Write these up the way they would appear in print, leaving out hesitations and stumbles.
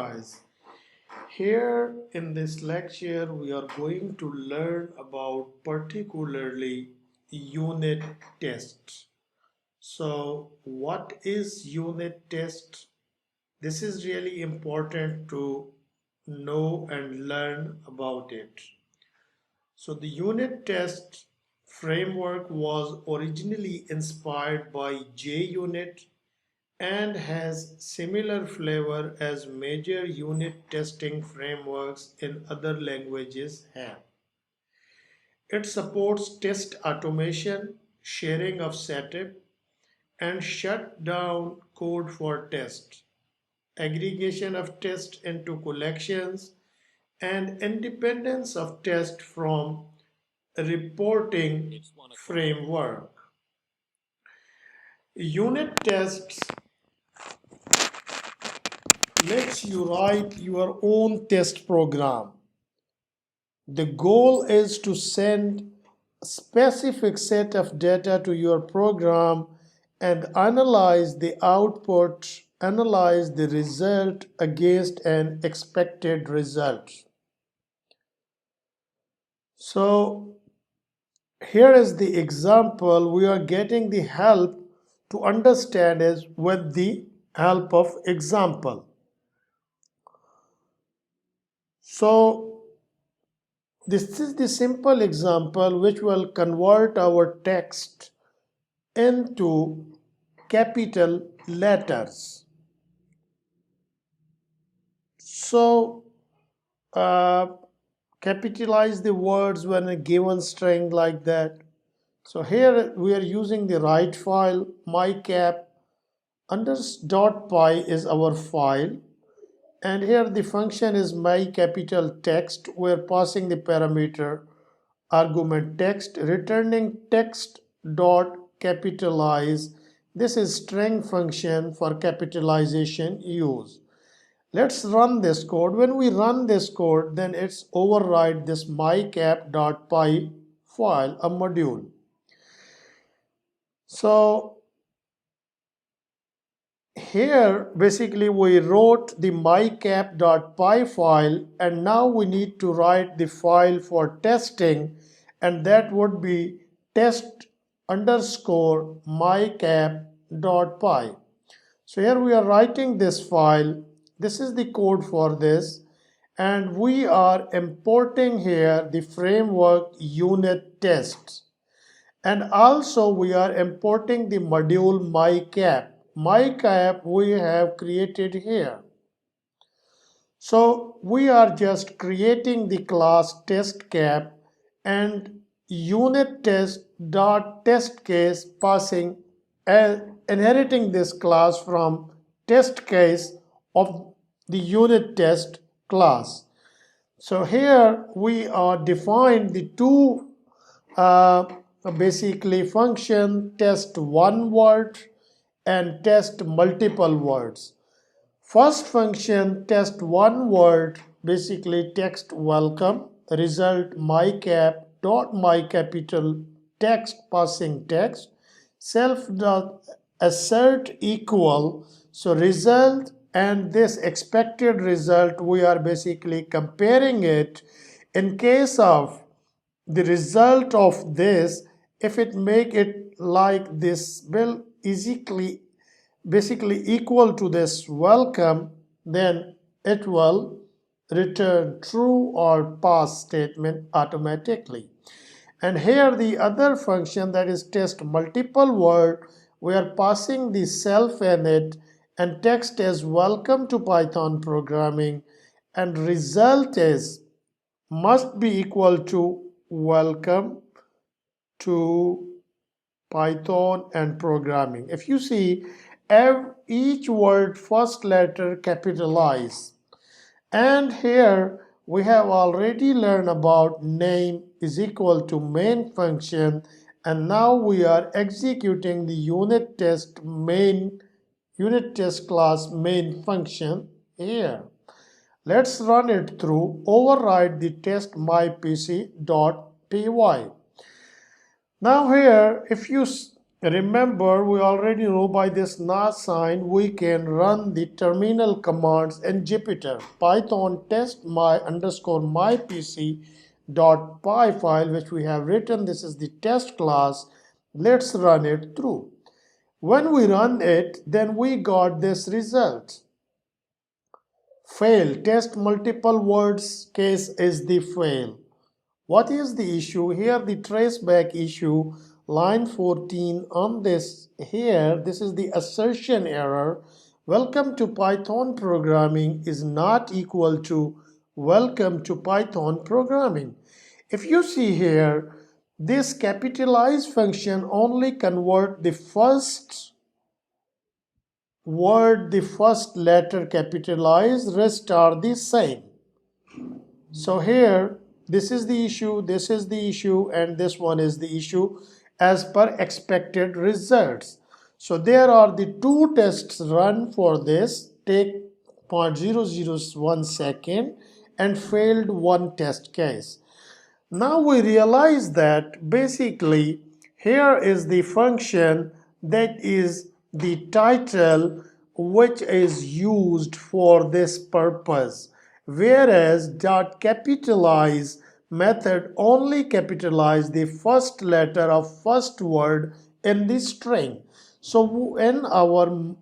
guys. Here in this lecture we are going to learn about particularly unit tests. So what is unit test? This is really important to know and learn about it. So the unit test framework was originally inspired by JUnit and has similar flavor as major unit testing frameworks in other languages have. It supports test automation, sharing of setup, and shut down code for test, aggregation of tests into collections, and independence of test from reporting framework. Unit tests lets you write your own test program. The goal is to send a specific set of data to your program and analyze the output, analyze the result against an expected result. So here is the example. We are getting the help to understand is with the help of example. So this is the simple example which will convert our text into capital letters. So capitalize the words when a given string like that. So here we are using the write file. mycap _.py is our file. And here the function is my capital text. We're passing the parameter argument text, returning text dot capitalize. This is string function for capitalization use. Let's run this code. When we run this code, then it's override this mycap.py file, a module. So here basically we wrote the mycap.py file, and now we need to write the file for testing, and that would be test underscore mycap.py. So here we are writing this file. This is the code for this, and we are importing here the framework unit tests, and also we are importing the module mycap. mycap we have created here. So we are just creating the class testcap and unit test dot test case, passing inheriting this class from test case of the unit test class. So here we are defined the two basically function, test one word and test multiple words. First function, test one word, basically text welcome, result mycap dot mycapital text passing text, self dot assert equal. So result and this expected result, we are basically comparing it. In case of the result of this, if it make it like this will basically equal to this welcome, then it will return true or pass statement automatically. And here the other function, that is test multiple word, we are passing the self in it, and text as welcome to Python programming, and result is must be equal to welcome to Python and programming. If you see, each word first letter capitalized. And here we have already learned about name is equal to main function, and now we are executing the unit test class main function here. Let's run it through. Override the test mypc.py. Now here, if you Remember, we already know by this NAS sign we can run the terminal commands in Jupyter. Python test my underscore mypc dot py file which we have written. This is the test class. Let's run it through. When we run it, then we got this result. Fail. Test multiple words case is the fail. What is the issue? Here the traceback issue, line 14 on this here, this is the assertion error. Welcome to Python programming is not equal to welcome to Python programming. If you see here, this capitalize function only convert the first word, the first letter capitalized, rest are the same. So here, this is the issue, this is the issue, and this one is the issue as per expected results. So there are the two tests run for this. Take 0.001 second and failed one test case. Now we realize that basically here is the function that is the title which is used for this purpose, whereas dot capitalize method only capitalize the first letter of first word in the string. So in our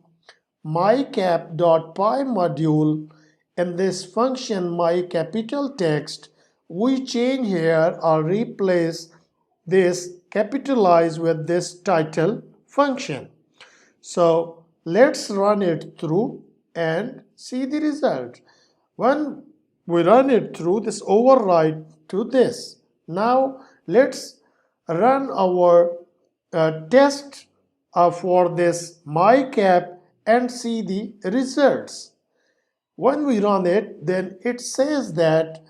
mycap.py module, in this function my capital text, we change here or replace this capitalize with this title function. So let's run it through and see the result. When we run it through, this override to this. Now let's run our test for this mycap and see the results. When we run it, then it says that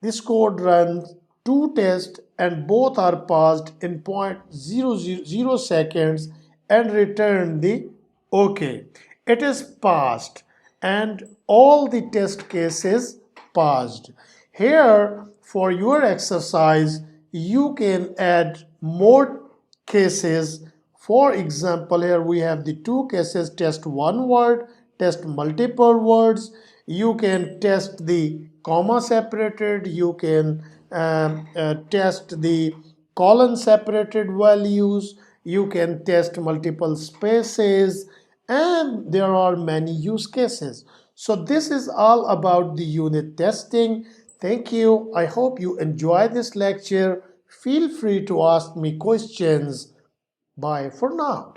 this code runs two tests and both are passed in 0.000 seconds and return the OK. It is passed and all the test cases passed. Here for your exercise you can add more cases. For example, here we have the two cases, test one word, test multiple words. You can test the comma separated, you can test the colon separated values, you can test multiple spaces, and there are many use cases. So this is all about the unit testing. Thank you. I hope you enjoy this lecture. Feel free to ask me questions. Bye for now.